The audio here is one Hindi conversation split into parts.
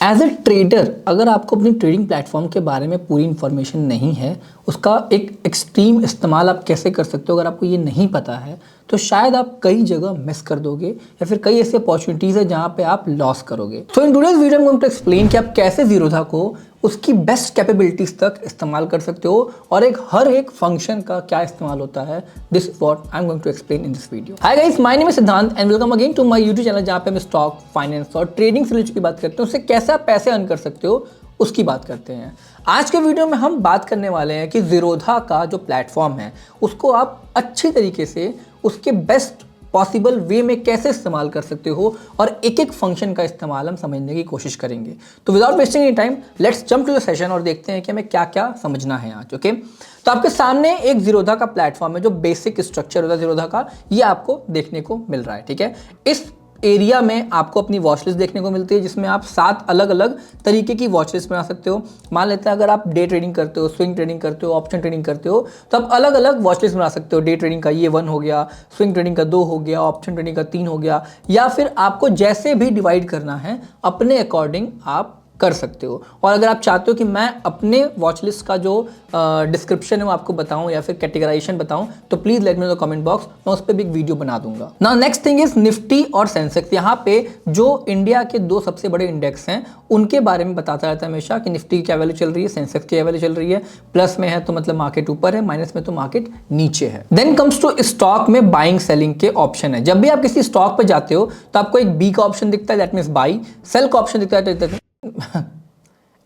एज ए ट्रेडर अगर आपको अपनी ट्रेडिंग प्लेटफॉर्म के बारे में पूरी इन्फॉर्मेशन नहीं है, उसका एक एक्सट्रीम इस्तेमाल आप कैसे कर सकते हो, अगर आपको ये नहीं पता है तो शायद आप कई जगह मिस कर दोगे या फिर कई ऐसी अपॉर्चुनिटीज़ है जहाँ पे आप लॉस करोगे। तो इन टुडेज वीडियो में टू एक्सप्लेन कि आप कैसे जीरोधा को उसकी बेस्ट कैपेबिलिटीज तक इस्तेमाल कर सकते हो और हर एक फंक्शन का क्या इस्तेमाल होता है। This is what I am going to explain in this video. Hi guys, my name is Siddhant and welcome again to my YouTube channel जहाँ पे हम स्टॉक, फाइनेंस और ट्रेडिंग से रिलेटेड की बात करते हैं, उससे कैसे आप पैसे अर्न कर सकते हो उसकी बात करते हैं। आज के वीडियो में हम बात करने वाले हैं कि जीरोधा का जो प्लेटफॉर्म है उसको आप अच्छी तरीके से उसके बेस्ट पॉसिबल वे में कैसे इस्तेमाल कर सकते हो और एक एक फंक्शन का इस्तेमाल हम समझने की कोशिश करेंगे। तो without wasting any time let's jump to the session और देखते हैं कि हमें क्या क्या समझना है आज। ओके, तो आपके सामने एक जीरोधा का प्लेटफॉर्म है, जो बेसिक स्ट्रक्चर होता है जीरोधा का, ये आपको देखने को मिल रहा है। ठीक है, इस एरिया में आपको अपनी वॉच लिस्ट देखने को मिलती है जिसमें आप 7 अलग अलग तरीके की वॉच लिस्ट बना सकते हो। मान लेते हैं अगर आप डे ट्रेडिंग करते हो, स्विंग ट्रेडिंग करते हो, ऑप्शन ट्रेडिंग करते हो, तो आप अलग अलग वॉच लिस्ट बना सकते हो। डे ट्रेडिंग का ये 1 हो गया, स्विंग ट्रेडिंग का 2 हो गया, ऑप्शन ट्रेडिंग का 3 हो गया, या फिर आपको जैसे भी डिवाइड करना है अपने अकॉर्डिंग आप कर सकते हो। और अगर आप चाहते हो कि मैं अपने वॉच लिस्ट का जो डिस्क्रिप्शन है वो आपको बताऊं या फिर कैटेगराइजेशन बताऊं, तो please let me know the comment box, मैं उस पर भी एक वीडियो बना दूंगा। Now next thing is Nifty और सेंसेक्स। यहाँ पे जो इंडिया के 2 सबसे बड़े इंडेक्स हैं उनके बारे में बताता रहता है हमेशा कि निफ्टी की क्या वैल्यू चल रही है, सेंसेक्स की क्या वैल्यू चल रही है। प्लस में है तो मतलब मार्केट ऊपर है, माइनस में तो मार्केट नीचे है। देन कम्स टू स्टॉक में बाइंग सेलिंग के ऑप्शन है। जब भी आप किसी स्टॉक पर जाते हो तो आपको एक बी का ऑप्शन दिखता है, दैट मीन्स बाई। सेल का ऑप्शन दिखता है,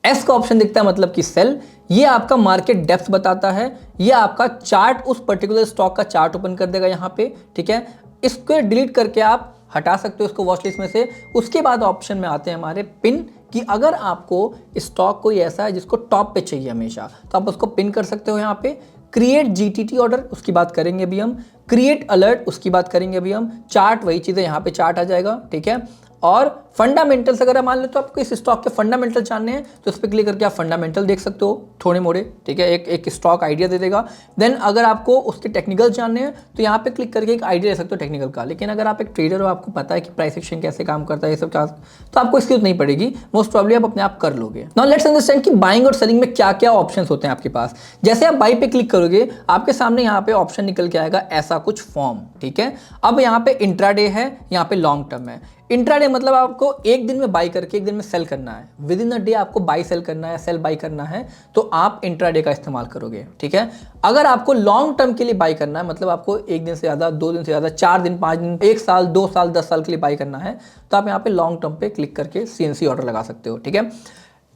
एस का ऑप्शन दिखता है मतलब कि सेल। ये आपका मार्केट डेप्थ बताता है, ये आपका चार्ट, उस पर्टिकुलर स्टॉक का चार्ट ओपन कर देगा यहाँ पे। ठीक है, इसको डिलीट करके आप हटा सकते हो इसको वॉच लिस्ट में से। उसके बाद ऑप्शन में आते हैं हमारे पिन, कि अगर आपको स्टॉक कोई ऐसा है जिसको टॉप पे चाहिए हमेशा, तो आप उसको पिन कर सकते हो यहाँ पे। क्रिएट जीटीटी ऑर्डर, उसकी बात करेंगे अभी हम। क्रिएट अलर्ट, उसकी बात करेंगे अभी हम। चार्ट, वही चीज़ है, यहाँ पे चार्ट आ जाएगा। ठीक है, और फंडामेंटल्स, अगर आप मान लो तो आपको इस स्टॉक के फंडामेंटल जानने हैं तो इस पर क्लिक करके आप फंडामेंटल देख सकते हो थोड़े मोड़े। ठीक है, एक स्टॉक आइडिया दे देगा। देन अगर आपको उसके टेक्निकल जानने हैं तो यहाँ पे क्लिक करके एक आइडिया ले सकते हो टेक्निकल का। लेकिन अगर आप एक ट्रेडर हो, आपको पता है कि प्राइस एक्शन कैसे काम करता है, ये सब तो आपको इसकी नहीं पड़ेगी, मोस्ट प्रॉब्ली आप अपने आप कर लोगे। नाउ लेट्स अंडरस्टैंड कि बाइंग और सेलिंग में क्या क्या ऑप्शन होते हैं आपके पास। जैसे आप बाई पे क्लिक करोगे आपके सामने यहाँ पे ऑप्शन निकल के आएगा ऐसा कुछ फॉर्म। ठीक है, अब यहाँ पे इंट्राडे है, यहाँ पे लॉन्ग टर्म है। इंट्राडे मतलब आपको एक दिन में बाई करके एक दिन में सेल करना है। विद इन अ डे आपको बाई सेल करना है, सेल बाई करना है, तो आप इंट्राडे का इस्तेमाल करोगे। ठीक है, अगर आपको लॉन्ग टर्म के लिए बाई करना है, मतलब आपको एक दिन से ज़्यादा, 2 दिन से ज़्यादा, 4 दिन, 5 दिन, 1 साल, 2 साल, 10 साल के लिए बाई करना है, तो आप यहाँ पे लॉन्ग टर्म पे क्लिक करके सीएनसी ऑर्डर लगा सकते हो। ठीक है,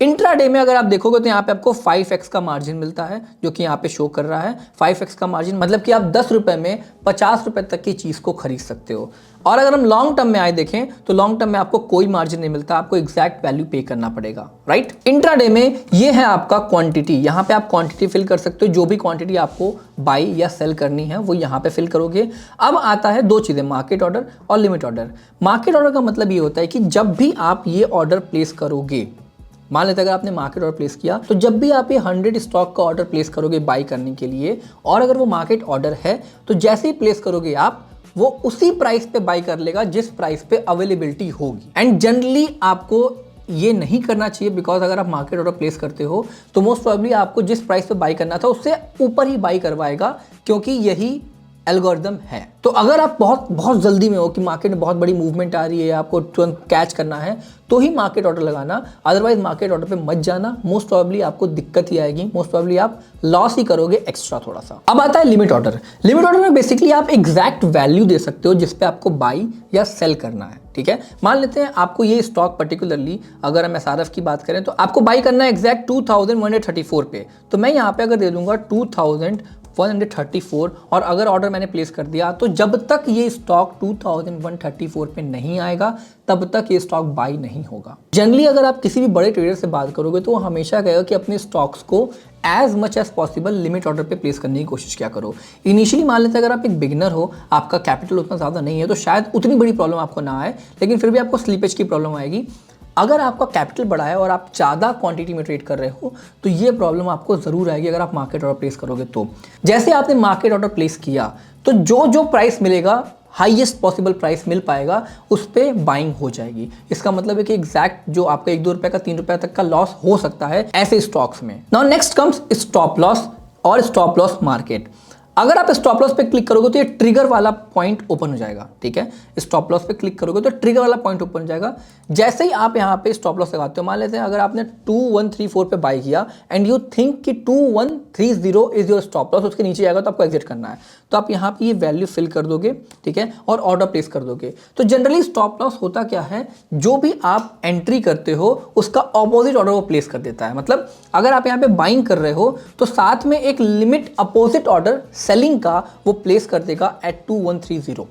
इंट्राडे में अगर आप देखोगे तो यहाँ पे आपको 5x का मार्जिन मिलता है, जो कि यहाँ पे शो कर रहा है। 5x का मार्जिन मतलब कि आप 10 रुपए में 50 रुपए तक की चीज को खरीद सकते हो। और अगर हम लॉन्ग टर्म में आए देखें तो लॉन्ग टर्म में आपको कोई मार्जिन नहीं मिलता, आपको एग्जैक्ट वैल्यू पे करना पड़ेगा। राइट, इंट्राडे में ये है आपका क्वांटिटी। यहाँ पे आप क्वांटिटी फिल कर सकते हो, जो भी क्वांटिटी आपको बाई या सेल करनी है वो यहाँ पे फिल करोगे। अब आता है 2 चीजें, मार्केट ऑर्डर और लिमिट ऑर्डर। मार्केट ऑर्डर का मतलब ये होता है कि जब भी आप ये ऑर्डर प्लेस करोगे, मान लेते हैं अगर आपने मार्केट ऑर्डर प्लेस किया, तो जब भी आप ये 100 स्टॉक का ऑर्डर प्लेस करोगे बाई करने के लिए, और अगर वो मार्केट ऑर्डर है तो जैसे ही प्लेस करोगे आप, वो उसी प्राइस पे बाई कर लेगा जिस प्राइस पे अवेलेबिलिटी होगी। एंड जनरली आपको ये नहीं करना चाहिए, बिकॉज अगर आप मार्केट ऑर्डर प्लेस करते हो तो मोस्ट प्रोबेबली आपको जिस प्राइस पे बाई करना था उससे ऊपर ही बाई करवाएगा, क्योंकि यही एल्गोरिदम है। तो अगर आप बहुत जल्दी में हो कि मार्केट में बहुत बड़ी मूवमेंट आ रही है, आपको तुरंत कैच करना है, तो ही मार्केट ऑर्डर लगाना, अदरवाइज मार्केट ऑर्डर पे मत जाना। मोस्ट प्रोबेबली आपको दिक्कत ही आएगी, मोस्ट प्रोबेबली आप लॉस ही करोगे एक्स्ट्रा थोड़ा सा। अब आता है लिमिट ऑर्डर। लिमिट ऑर्डर में बेसिकली आप एग्जैक्ट वैल्यू दे सकते हो जिस पे आपको बाई या सेल करना है। ठीक है, मान लेते हैं आपको ये स्टॉक पर्टिकुलरली, अगर हम एसआरएफ की बात करें तो आपको बाई करना है एग्जैक्ट 2134 पे, तो मैं यहाँ पे अगर दे दूंगा 2134, और अगर ऑर्डर मैंने प्लेस कर दिया तो जब तक ये स्टॉक 2134 पे नहीं आएगा तब तक ये स्टॉक बाई नहीं होगा। जनरली अगर आप किसी भी बड़े ट्रेडर से बात करोगे तो वो हमेशा कहेगा कि अपने स्टॉक्स को as much as possible limit order पे प्लेस करने की कोशिश क्या करो। इनिशियली मान लेते हैं अगर आप एक बिगिनर हो, आपका कैपिटल उतना ज़्यादा नहीं है, तो शायद उतनी बड़ी प्रॉब्लम आपको ना आए, लेकिन फिर भी आपको स्लीपेज की प्रॉब्लम आएगी। अगर आपका कैपिटल बड़ा है और आप ज़्यादा क्वांटिटी में ट्रेड कर रहे हो तो ये प्रॉब्लम आपको ज़रूर आएगी अगर आप मार्केट ऑर्डर प्लेस करोगे। तो जैसे आपने मार्केट ऑर्डर प्लेस किया तो जो जो प्राइस मिलेगा हाईएस्ट पॉसिबल प्राइस मिल पाएगा उस पर बाइंग हो जाएगी। इसका मतलब है कि एग्जैक्ट जो आपका 1-2 रुपए का 3 रुपए तक का लॉस हो सकता है ऐसे स्टॉक्स में। Now next comes stop loss और स्टॉप लॉस मार्केट। अगर आप स्टॉप लॉस पे क्लिक करोगे तो ये ट्रिगर वाला पॉइंट ओपन हो जाएगा, ठीक है। स्टॉप लॉस पे क्लिक करोगे तो ट्रिगर वाला पॉइंट ओपन हो जाएगा। जैसे ही आप यहाँ पे स्टॉप लॉस लगाते हो, मान लेते हैं अगर आपने 2134 पे बाय किया एंड यू थिंक कि 2130 इज योर स्टॉप लॉस, उसके नीचे जाएगा तो आपको एग्जिट करना है, तो आप यहाँ पे ये वैल्यू फिल कर दोगे, ठीक है, और ऑर्डर प्लेस कर दोगे। तो जनरली स्टॉप लॉस होता क्या है, जो भी आप एंट्री करते हो उसका ऑपोजिट ऑर्डर वो प्लेस कर देता है। मतलब अगर आप यहाँ पे बाइंग कर रहे हो तो साथ में एक लिमिट अपोजिट ऑर्डर सेलिंग का वो प्लेस कर देगा at 2130।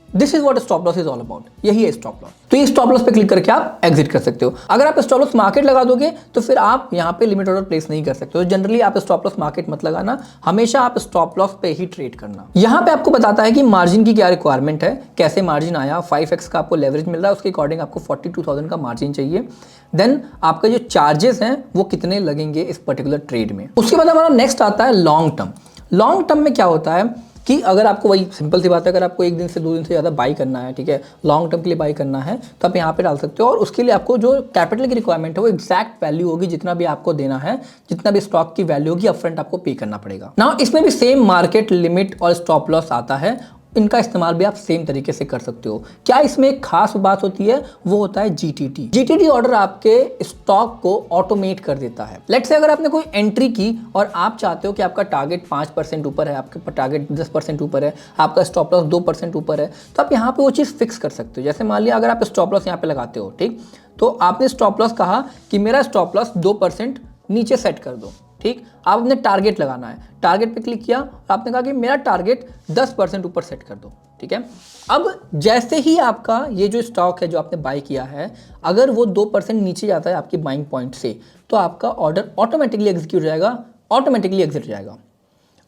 This is what stop loss is all about, यही है स्टॉप लॉस। तो ये स्टॉप लॉस पे क्लिक करके आप एग्जिट कर सकते हो। अगर आप स्टॉप लॉस मार्केट लगा दोगे तो फिर आप यहाँ पे लिमिट ऑर्डर प्लेस नहीं कर सकते हो। जनरली आप स्टॉप लॉस मार्केट मत लगाना, हमेशा आप स्टॉप लॉस पे ही ट्रेड करना। यहाँ पे आपको बताता है कि मार्जिन की क्या रिक्वायरमेंट है, कैसे मार्जिन आया। 5x का आपको लेवरेज मिल रहा है, उसके अकॉर्डिंग आपको 42,000 का मार्जिन चाहिए। देन आपका जो चार्जेस हैं वो कितने लगेंगे इस पर्टिकुलर ट्रेड में। उसके बाद हमारा नेक्स्ट आता है लॉन्ग टर्म। लॉन्ग टर्म में क्या होता है कि अगर आपको, वही सिंपल सी बात है, अगर आपको 1 दिन से 2 दिन से ज़्यादा बाई करना है, ठीक है, लॉन्ग टर्म के लिए बाई करना है, तो आप यहाँ पे डाल सकते हो। और उसके लिए आपको जो कैपिटल की रिक्वायरमेंट है वो एग्जैक्ट वैल्यू होगी, जितना भी आपको देना है, जितना भी स्टॉक की वैल्यू होगी अपफ्रंट आपको पे करना पड़ेगा। नाउ इसमें भी सेम मार्केट लिमिट और स्टॉप लॉस आता है, इनका इस्तेमाल भी आप सेम तरीके से कर सकते हो। क्या इसमें एक खास बात होती है, वो होता है जीटीटी। जीटीटी ऑर्डर आपके स्टॉक को ऑटोमेट कर देता है। लेट्स से अगर आपने कोई एंट्री की और आप चाहते हो कि आपका टारगेट 5% ऊपर है, आपके टारगेट 10% ऊपर है, आपका स्टॉप लॉस 2% ऊपर है, तो आप यहाँ पे वो चीज़ फिक्स कर सकते हो। जैसे मान लिया अगर आप स्टॉप लॉस यहाँ पे लगाते हो, ठीक, तो आपने स्टॉप लॉस कहा कि मेरा स्टॉप लॉस 2% नीचे सेट कर दो, ठीक। आप अपने टारगेट लगाना है, टारगेट पे क्लिक किया और आपने कहा कि मेरा टारगेट 10% ऊपर सेट कर दो, ठीक है। अब जैसे ही आपका ये जो स्टॉक है जो आपने बाय किया है, अगर वो 2% नीचे जाता है आपकी बाइंग पॉइंट से, तो आपका ऑर्डर ऑटोमेटिकली एग्जीक्यूट हो जाएगा, ऑटोमेटिकली एग्जिट हो जाएगा।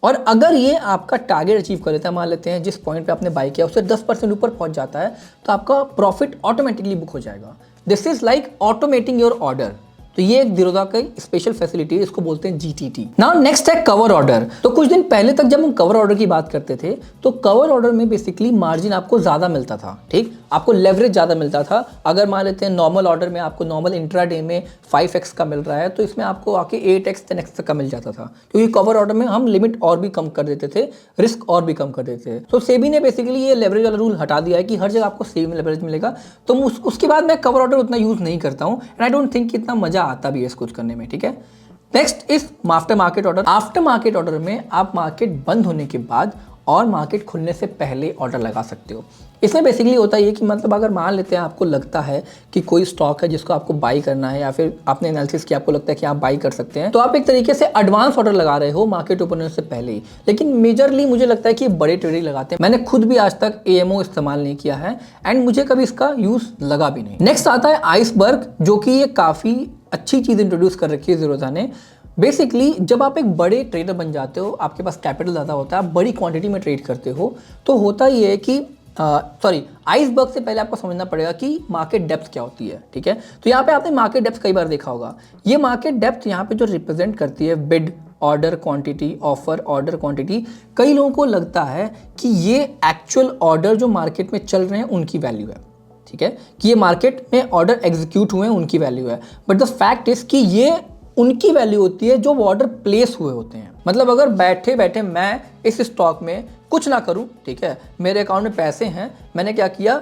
और अगर ये आपका टारगेट अचीव कर लेता है, मान लेते हैं जिस पॉइंट पे आपने बाय किया उससे 10% ऊपर पहुंच जाता है, तो आपका प्रॉफिट ऑटोमेटिकली बुक हो जाएगा। This is like automating your order. तो ये एक ज़ीरोधा की स्पेशल फैसिलिटी है, इसको बोलते हैं जीटीटी। नाउ नेक्स्ट है कवर ऑर्डर। तो कुछ दिन पहले तक जब हम कवर ऑर्डर की बात करते थे, तो कवर ऑर्डर में बेसिकली मार्जिन आपको ज़्यादा मिलता था, ठीक, आपको लेवरेज ज़्यादा मिलता था। अगर मान लेते हैं नॉर्मल ऑर्डर में आपको नॉर्मल इंट्राडे में 5x का मिल रहा है, तो इसमें आपको आके 8x 10x तक का मिल जाता था, क्योंकि कवर ऑर्डर में हम लिमिट और भी कम कर देते थे, रिस्क और भी कम कर देते थे। तो सेबी ने बेसिकली ये लेवरेज वाला रूल हटा दिया है कि हर जगह आपको सेम लेवरेज मिलेगा। तो उसके बाद मैं कवर ऑर्डर उतना यूज़ नहीं करता हूँ, एंड आई डोंट थिंक इतना मज़ा आता भी है इसको करने में, ठीक है। Next is after market order. After market order में आप मार्केट बंद होने के बाद और मार्केट खुलने से पहले ऑर्डर लगा सकते हो। इसमें बेसिकली होता है कि मतलब अगर मान लेते हैं आपको लगता है कि कोई स्टॉक है जिसको आपको बाई करना है, या फिर आपने एनालिसिस किया, आपको लगता है कि आप बाई कर सकते हैं, तो आप एक तरीके से एडवांस ऑर्डर लगा रहे हो मार्केट ओपन होने से पहले ही। लेकिन मेजरली मुझे लगता है कि बड़े ट्रेडर लगाते हैं। मैंने खुद भी आज तक एएमओ इस्तेमाल नहीं किया है एंड मुझे कभी इसका यूज लगा भी नहीं। नेक्स्ट आता है आइसबर्ग, जो कि ये काफ़ी अच्छी चीज़ इंट्रोड्यूस कर रखी है ज़ीरोधा ने। बेसिकली जब आप एक बड़े ट्रेडर बन जाते हो, आपके पास कैपिटल ज़्यादा होता है, आप बड़ी क्वांटिटी में ट्रेड करते हो, तो होता ये है कि आइसबर्ग से पहले आपको समझना पड़ेगा कि मार्केट डेप्थ क्या होती है, ठीक है। तो यहाँ पे आपने मार्केट डेप्थ कई बार देखा होगा। ये मार्केट डेप्थ यहाँ पे जो रिप्रेजेंट करती है bid, order quantity, offer, order quantity, कई लोगों को लगता है कि ये एक्चुअल ऑर्डर जो मार्केट में चल रहे हैं उनकी वैल्यू है, ठीक है, कि ये मार्केट में ऑर्डर एग्जीक्यूट हुए हैं उनकी वैल्यू है। बट द फैक्ट इज कि ये उनकी वैल्यू होती है जो ऑर्डर प्लेस हुए होते हैं। मतलब अगर बैठे बैठे मैं इस स्टॉक में कुछ ना करूं, ठीक है, मेरे अकाउंट में पैसे हैं, मैंने क्या किया,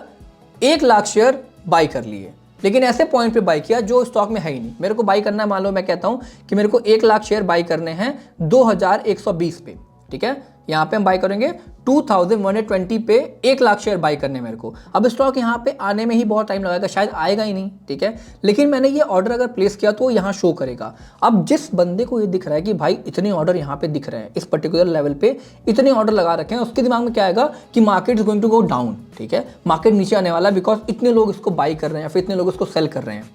1 लाख शेयर बाई कर लिए, लेकिन ऐसे पॉइंट पे बाई किया जो स्टॉक में है ही नहीं। मेरे को बाई करना है, मान लो मैं कहता हूं कि मेरे को 1 लाख शेयर बाई करने हैं 2120 पे, ठीक है, यहाँ पे हम बाई करेंगे 2120 पे 1 लाख शेयर बाई करने मेरे को। अब स्टॉक यहाँ पे आने में ही बहुत टाइम लगेगा, शायद आएगा ही नहीं, ठीक है, लेकिन मैंने ये ऑर्डर अगर प्लेस किया तो यहाँ शो करेगा। अब जिस बंदे को ये दिख रहा है कि भाई इतने ऑर्डर यहाँ पे दिख रहे हैं, इस पर्टिकुलर लेवल पे इतने ऑर्डर लगा रखे हैं, उसके दिमाग में क्या आएगा कि market is going to go down, ठीक है, मार्केट नीचे आने वाला, बिकॉज इतने लोग इसको बाई कर रहे हैं या फिर इतने लोग इसको सेल कर रहे हैं।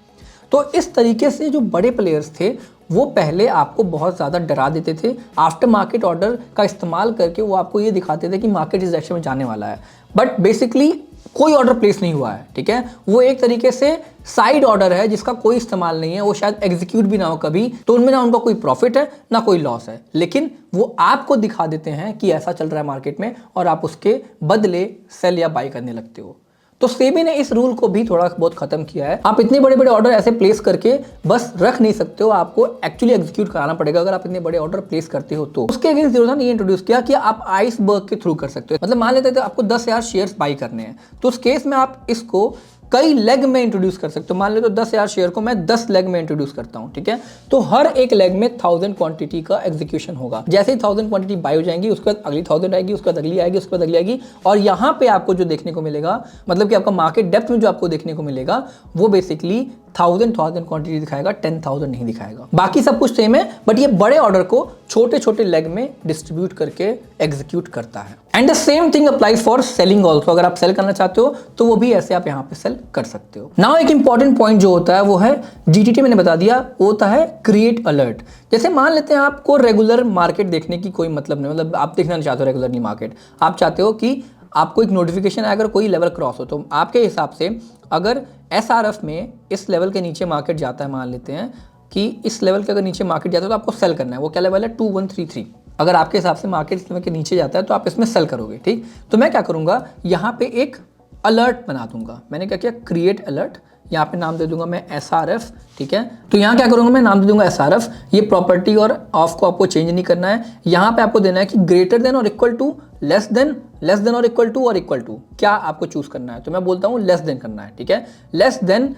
तो इस तरीके से जो बड़े प्लेयर्स थे वो पहले आपको बहुत ज़्यादा डरा देते थे। आफ्टर मार्केट ऑर्डर का इस्तेमाल करके वो आपको ये दिखाते थे कि मार्केट इस डायरेक्शन में जाने वाला है। बट बेसिकली कोई ऑर्डर प्लेस नहीं हुआ है, ठीक है, वो एक तरीके से साइड ऑर्डर है जिसका कोई इस्तेमाल नहीं है, वो शायद एग्जीक्यूट भी ना हो कभी, तो उनमें ना उनका कोई प्रॉफिट है ना कोई लॉस है, लेकिन वो आपको दिखा देते हैं कि ऐसा चल रहा है मार्केट में और आप उसके बदले सेल या बाई करने लगते हो। तो सेबी ने इस रूल को भी थोड़ा बहुत खत्म किया है। आप इतने बड़े बड़े ऑर्डर ऐसे प्लेस करके बस रख नहीं सकते हो, आपको एक्चुअली एग्जीक्यूट कराना पड़ेगा। अगर आप इतने बड़े ऑर्डर प्लेस करते हो तो उसके अगेंस्ट जीरो ने ये इंट्रोड्यूस किया कि आप आइसबर्ग के थ्रू कर सकते हो। मतलब मान लेते हैं आपको 10,000 शेयर्स बाई करने हैं, तो उस केस में आप इसको कई लेग में इंट्रोड्यूस कर सकते हो। मान लो तो 10,000 शेयर को मैं 10 लेग में इंट्रोड्यूस करता हूं, ठीक है, तो हर एक लेग में 1000 क्वांटिटी का एग्जीक्यूशन होगा। जैसे ही 1000 क्वांटिटी बाय हो जाएंगी, उसके बाद अगली 1000 आएगी, उसके बाद अगली आएगी, उसके बाद अगली आएगी, और यहाँ पे आपको जो देखने को मिलेगा, मतलब कि आपका मार्केट डेप्थ में जो आपको देखने को मिलेगा वो बेसिकली 1000 क्वांटिटी दिखाएगा, 10,000 नहीं दिखाएगा। बाकी सब कुछ सेम है, बट ये बड़े ऑर्डर को छोटे छोटे लेग में डिस्ट्रीब्यूट करके एग्जीक्यूट करता है। And the same thing applies for selling also. अगर आप सेल करना चाहते हो तो वो भी ऐसे आप यहाँ पे सेल कर सकते हो। नाउ एक इंपॉर्टेंट पॉइंट जो होता है वो है जीटीटी, मैंने बता दिया, वो होता है क्रिएट अलर्ट। जैसे मान लेते हैं आपको रेगुलर मार्केट देखने की कोई मतलब नहीं, मतलब आप देखना नहीं चाहते हो रेगुलर नहीं मार्केट, आप चाहते हो कि आपको एक नोटिफिकेशन आए अगर कोई लेवल क्रॉस हो, तो आपके हिसाब से अगर एसआरएफ में इस लेवल के नीचे मार्केट जाता है, मान लेते हैं कि इस लेवल के अगर नीचे मार्केट जाता है तो आपको सेल करना है। वो क्या लेवल है? 2133। अगर आपके हिसाब से मार्केट इस लेवल के नीचे जाता है तो आप इसमें सेल करोगे, ठीक। तो मैं क्या करूंगा, यहाँ पे एक अलर्ट बना दूंगा। मैंने क्या किया, क्रिएट अलर्ट, यहाँ पे नाम दे दूंगा मैं एसआरएफ, ठीक है। तो यहाँ क्या करूंगा, मैं नाम दे दूंगा एसआरएफ। ये प्रॉपर्टी और ऑफ को आपको चेंज नहीं करना है। यहाँ पे आपको देना है कि ग्रेटर देन और इक्वल टू, लेस देन और इक्वल टू, क्या आपको चूज करना है। तो मैं बोलता हूँ लेस देन करना है, ठीक है। लेस देन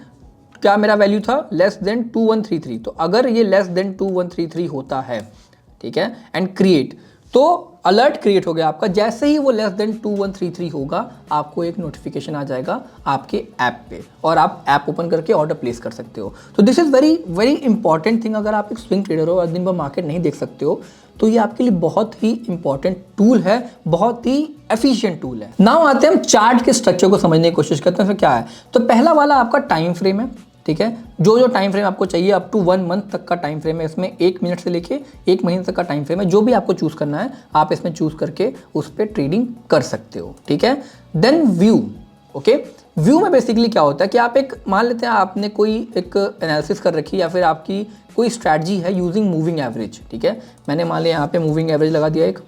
क्या मेरा वैल्यू था, लेस देन 2133। तो अगर ये लेस देन 2133 होता है, ठीक है, एंड क्रिएट, तो अलर्ट क्रिएट हो गया आपका। जैसे ही वो लेस देन 2133 होगा, आपको एक नोटिफिकेशन आ जाएगा आपके ऐप पे और आप ऐप ओपन करके ऑर्डर प्लेस कर सकते हो। तो this is very very important thing. अगर आप एक स्विंग ट्रेडर हो और दिन भर मार्केट नहीं देख सकते हो, तो ये आपके लिए बहुत ही इंपॉर्टेंट टूल है, बहुत ही एफिशिएंट टूल है। नाउ आते हैं हम चार्ट के स्ट्रक्चर को समझने की कोशिश करते हैं। फिर क्या है, तो पहला वाला आपका टाइम फ्रेम है, ठीक है। जो टाइम फ्रेम आपको चाहिए अप टू 1 मंथ तक का टाइम फ्रेम है। इसमें 1 मिनट से लेके 1 महीने तक का टाइम फ्रेम है। जो भी आपको चूज करना है आप इसमें चूज करके उस पर ट्रेडिंग कर सकते हो, ठीक है। Then view, okay. व्यू में बेसिकली क्या होता है कि आप एक, मान लेते हैं आपने कोई एक एनालिसिस कर रखी है या फिर आपकी कोई स्ट्रैटेजी है यूजिंग मूविंग एवरेज, ठीक है। मैंने मान लिया यहाँ पे मूविंग एवरेज लगा दिया एक,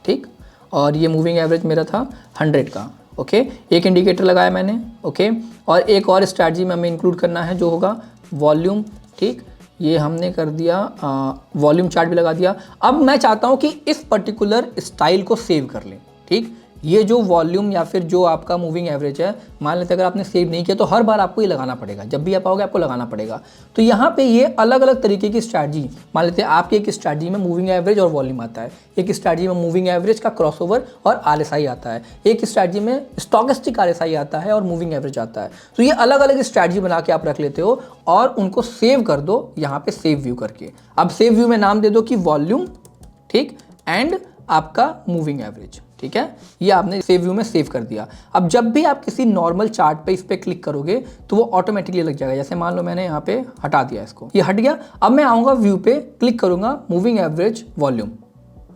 ठीक, और ये मूविंग एवरेज मेरा था 100 का, ओके। एक इंडिकेटर लगाया मैंने, ओके, और एक और स्ट्रैटेजी में हमें इंक्लूड करना है जो होगा वॉल्यूम, ठीक। ये हमने कर दिया, वॉल्यूम चार्ट भी लगा दिया। अब मैं चाहता हूँ कि इस पर्टिकुलर स्टाइल को सेव कर लें, ठीक। ये जो वॉल्यूम या फिर जो आपका मूविंग एवरेज है, मान लेते अगर आपने सेव नहीं किया तो हर बार आपको ये लगाना पड़ेगा, जब भी आप आओगे आपको लगाना पड़ेगा। तो यहाँ पे ये अलग अलग तरीके की स्ट्रैटेजी, मान लेते हैं आपकी एक स्ट्रैटेजी में मूविंग एवरेज और वॉल्यूम आता है, एक स्ट्रैटेजी में मूविंग एवरेज का क्रॉसओवर और आरएसआई आता है, एक स्ट्रैटेजी में स्टॉकेस्टिक आरएसआई आता है और मूविंग एवरेज आता है। तो ये अलग अलग स्ट्रैटेजी बना के आप रख लेते हो और उनको सेव कर दो यहाँ पे सेव व्यू करके। अब सेव व्यू में नाम दे दो कि वॉल्यूम, ठीक, एंड आपका मूविंग एवरेज, ठीक है। ये आपने सेव व्यू में सेव कर दिया। अब जब भी आप किसी नॉर्मल चार्ट पे इस पे क्लिक करोगे तो वो ऑटोमेटिकली लग जाएगा। जैसे मान लो मैंने यहाँ पे हटा दिया इसको, ये हट गया। अब मैं आऊँगा व्यू पे, क्लिक करूँगा मूविंग एवरेज वॉल्यूम,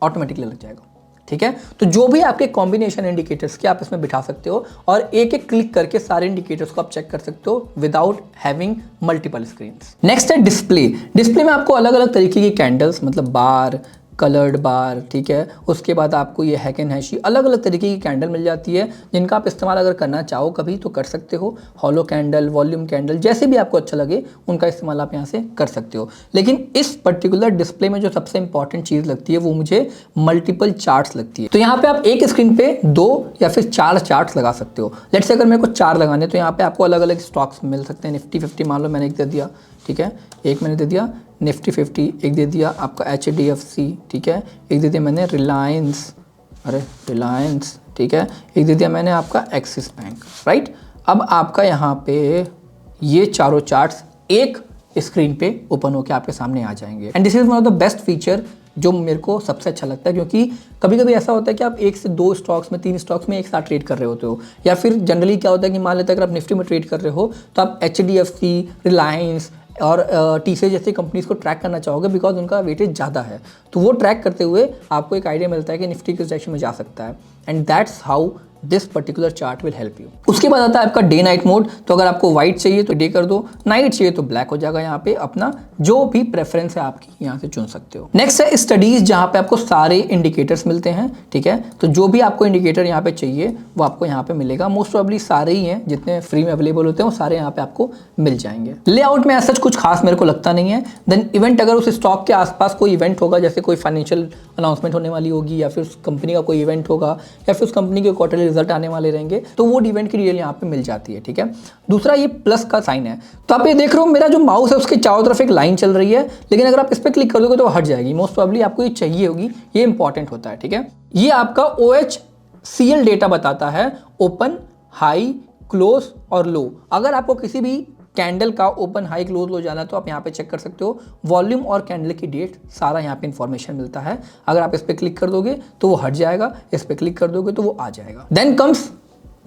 ऑटोमेटिकली लग जाएगा, ठीक है। तो जो भी आपके कॉम्बिनेशन इंडिकेटर्स के आप इसमें बिठा सकते हो और एक एक क्लिक करके सारे इंडिकेटर्स को आप चेक कर सकते हो without having multiple screens. Next है डिस्प्ले। डिस्प्ले में आपको अलग अलग तरीके की कैंडल्स, मतलब बार, कलर्ड बार, ठीक है। उसके बाद आपको ये हैक एंड हैशी, अलग अलग तरीके की कैंडल मिल जाती है जिनका आप इस्तेमाल अगर करना चाहो कभी तो कर सकते हो। हॉलो कैंडल, वॉल्यूम कैंडल, जैसे भी आपको अच्छा लगे उनका इस्तेमाल आप यहाँ से कर सकते हो। लेकिन इस पर्टिकुलर डिस्प्ले में जो सबसे इंपॉर्टेंट चीज़ लगती है वो मुझे मल्टीपल चार्ट्स लगती है। तो यहाँ पे आप एक स्क्रीन पे 2 या फिर 4 चार्ट्स लगा सकते हो। लेट्स से अगर मेरे को 4 लगाने तो यहाँ पे आपको अलग अलग स्टॉक्स मिल सकते हैं। निफ्टी 50 मान लो मैंने एक दे दिया, ठीक है, एक मैंने दे दिया निफ्टी 50, एक दे दिया आपका HDFC, ठीक है, एक दे दिया मैंने रिलायंस, ठीक है, एक दे दिया मैंने आपका एक्सिस बैंक, राइट। अब आपका यहाँ पे ये चारों चार्ट्स एक स्क्रीन पे ओपन होकर आपके सामने आ जाएंगे। And this is one of the best feature जो मेरे को सबसे अच्छा लगता है, क्योंकि कभी कभी ऐसा होता है कि आप 1 से 2 स्टॉक्स में, 3 स्टॉक्स में एक साथ ट्रेड कर रहे होते हो, या फिर जनरली क्या होता है कि मान लेते हैं अगर आप निफ्टी में ट्रेड कर रहे हो तो आप HDFC, रिलायंस और TCS जैसी कंपनीज को ट्रैक करना चाहोगे बिकॉज उनका वेटेज ज़्यादा है। तो वो ट्रैक करते हुए आपको एक आइडिया मिलता है कि निफ्टी किस डायरेक्शन में जा सकता है। And that's how this particular chart will help you. उसके बाद आता है आपका डे नाइट मोड। तो अगर आपको व्हाइट चाहिए तो डे कर दो, नाइट चाहिए तो ब्लैक हो जाएगा। यहाँ पे अपना जो भी प्रेफरेंस है आपकी यहाँ से चुन सकते हो। नेक्स्ट है स्टडीज, जहाँ पे आपको सारे इंडिकेटर्स मिलते हैं, ठीक है। तो जो भी आपको इंडिकेटर यहाँ पे चाहिए वो आपको यहाँ पे मिलेगा। मोस्ट प्रोबेबली सारे ही हैं, जितने फ्री में अवेलेबल होते हैं वो सारे यहाँ पे आपको मिल जाएंगे। लेआउट में ऐसा कुछ खास मेरे को लगता नहीं है। देन इवेंट, अगर उस स्टॉक के आसपास कोई इवेंट होगा, जैसे कोई फाइनेंशियल अनाउंसमेंट होने वाली होगी, या फिर उस कंपनी का कोई इवेंट होगा, या फिर उस कंपनी के क्वार्टरली रिजल्ट आने वाले रहेंगे, तो वो इवेंट की डिटेल यहाँ पे मिल जाती है, ठीक है। दूसरा ये प्लस का साइन है। तो आप ये देख रहे हो मेरा जो माउस है उसके चारों तरफ एक लाइन चल रही है, लेकिन अगर आप इस पर क्लिक कर दोगे तो हट जाएगी। मोस्ट प्रोबेबली आपको ये चाहिए होगी, ये इंपॉर्टेंट होता है, ठीक है। ये आपका OHCL डेटा बताता है, ओपन, हाई, क्लोज और लो। अगर आपको किसी भी कैंडल का ओपन, हाई, क्लोज, लो जाना है तो आप यहाँ पे चेक कर सकते हो। वॉल्यूम और कैंडल की डेट सारा यहाँ पे इंफॉर्मेशन मिलता है। अगर आप इस पे क्लिक कर दोगे तो वो हट जाएगा, इस पे क्लिक कर दोगे तो वो आ जाएगा। Then comes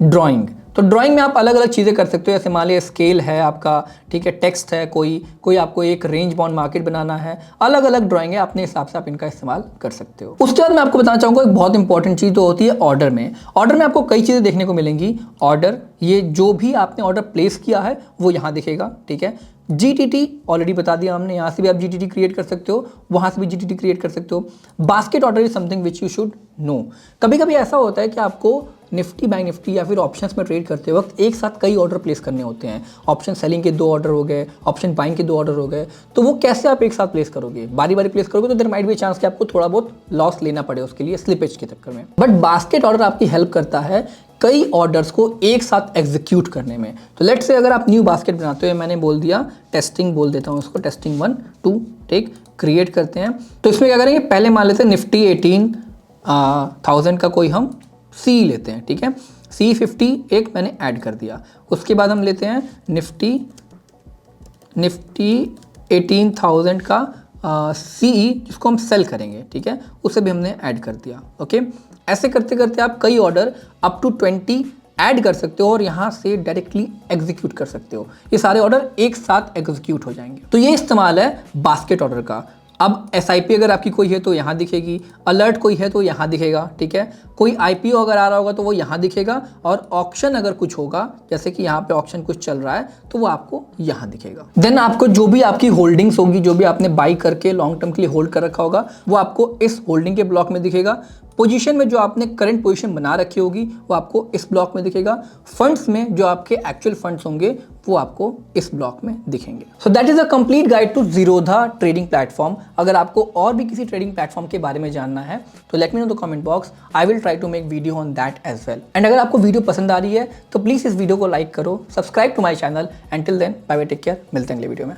drawing. तो ड्राइंग में आप अलग अलग चीज़ें कर सकते हो, जैसे मान लिया स्केल है आपका, ठीक है, टेक्स्ट है, कोई आपको एक रेंज बाउंड मार्केट बनाना है, अलग अलग ड्राइंग है, अपने हिसाब से आप इनका इस्तेमाल कर सकते हो। उसके बाद मैं आपको बताना चाहूँगा एक बहुत इंपॉर्टेंट चीज़ तो होती है ऑर्डर में। ऑर्डर में आपको कई चीज़ें देखने को मिलेंगी। ऑर्डर, ये जो भी आपने ऑर्डर प्लेस किया है वो यहाँ दिखेगा, ठीक है। GTT ऑलरेडी बता दिया हमने, यहाँ से भी आप GTT क्रिएट कर सकते हो, वहाँ से भी GTT क्रिएट कर सकते हो। Basket order is something which you should know. कभी कभी ऐसा होता है कि आपको निफ्टी बैंक निफ्टी या फिर ऑप्शंस में ट्रेड करते वक्त एक साथ कई ऑर्डर प्लेस करने होते हैं। ऑप्शन सेलिंग के 2 ऑर्डर हो गए, ऑप्शन बाइंग के 2 ऑर्डर हो गए, तो वो कैसे आप एक साथ प्लेस करोगे? बारी बारी प्लेस करोगे तो देयर माइट बी चांस कि आपको थोड़ा बहुत लॉस लेना पड़े उसके लिए, स्लिपेज के चक्कर में। बट बास्केट ऑर्डर आपकी हेल्प करता है कई ऑर्डर्स को एक साथ एग्जीक्यूट करने में। तो लेट्स से अगर आप न्यू बास्केट बनाते हो, मैंने बोल दिया टेस्टिंग, बोल देता हूँ उसको, टेस्टिंग 1 2, ठीक, क्रिएट करते हैं। तो इसमें क्या करेंगे, पहले मान लेते हैं निफ्टी 18,000 का कोई हम सी लेते हैं, ठीक है। C50 एक मैंने ऐड कर दिया। उसके बाद हम लेते हैं निफ्टी 18,000 का CE, जिसको हम सेल करेंगे, ठीक है, उसे भी हमने ऐड कर दिया। ओके, ऐसे करते करते आप कई ऑर्डर अप टू 20 ऐड कर सकते हो और यहाँ से डायरेक्टली एग्जीक्यूट कर सकते हो। ये सारे ऑर्डर एक साथ एग्जीक्यूट हो जाएंगे। तो ये इस्तेमाल है बास्केट ऑर्डर का। अब SIP अगर आपकी कोई है तो यहाँ दिखेगी, अलर्ट कोई है तो यहाँ दिखेगा, ठीक है। कोई IPO अगर आ रहा होगा तो वो यहाँ दिखेगा, और ऑप्शन अगर कुछ होगा, जैसे कि यहाँ पे ऑप्शन कुछ चल रहा है, तो वो आपको यहाँ दिखेगा। देन आपको जो भी आपकी होल्डिंग्स होगी, जो भी आपने बाई करके लॉन्ग टर्म के लिए होल्ड कर रखा होगा, वो आपको इस होल्डिंग के ब्लॉक में दिखेगा। पोजीशन में जो आपने करंट पोजीशन बना रखी होगी वो आपको इस ब्लॉक में दिखेगा। फंड्स में जो आपके एक्चुअल फंड्स होंगे वो आपको इस ब्लॉक में दिखेंगे। So that is a complete guide to Zerodha trading platform. अगर आपको और भी किसी ट्रेडिंग प्लेटफॉर्म के बारे में जानना है तो let me know the comment box, I will try to make video on that as well. And अगर आपको वीडियो पसंद आ रही है तो प्लीज इस वीडियो को लाइक करो, subscribe to my channel, and till then bye bye, take care, मिलते हैं अगले वीडियो में।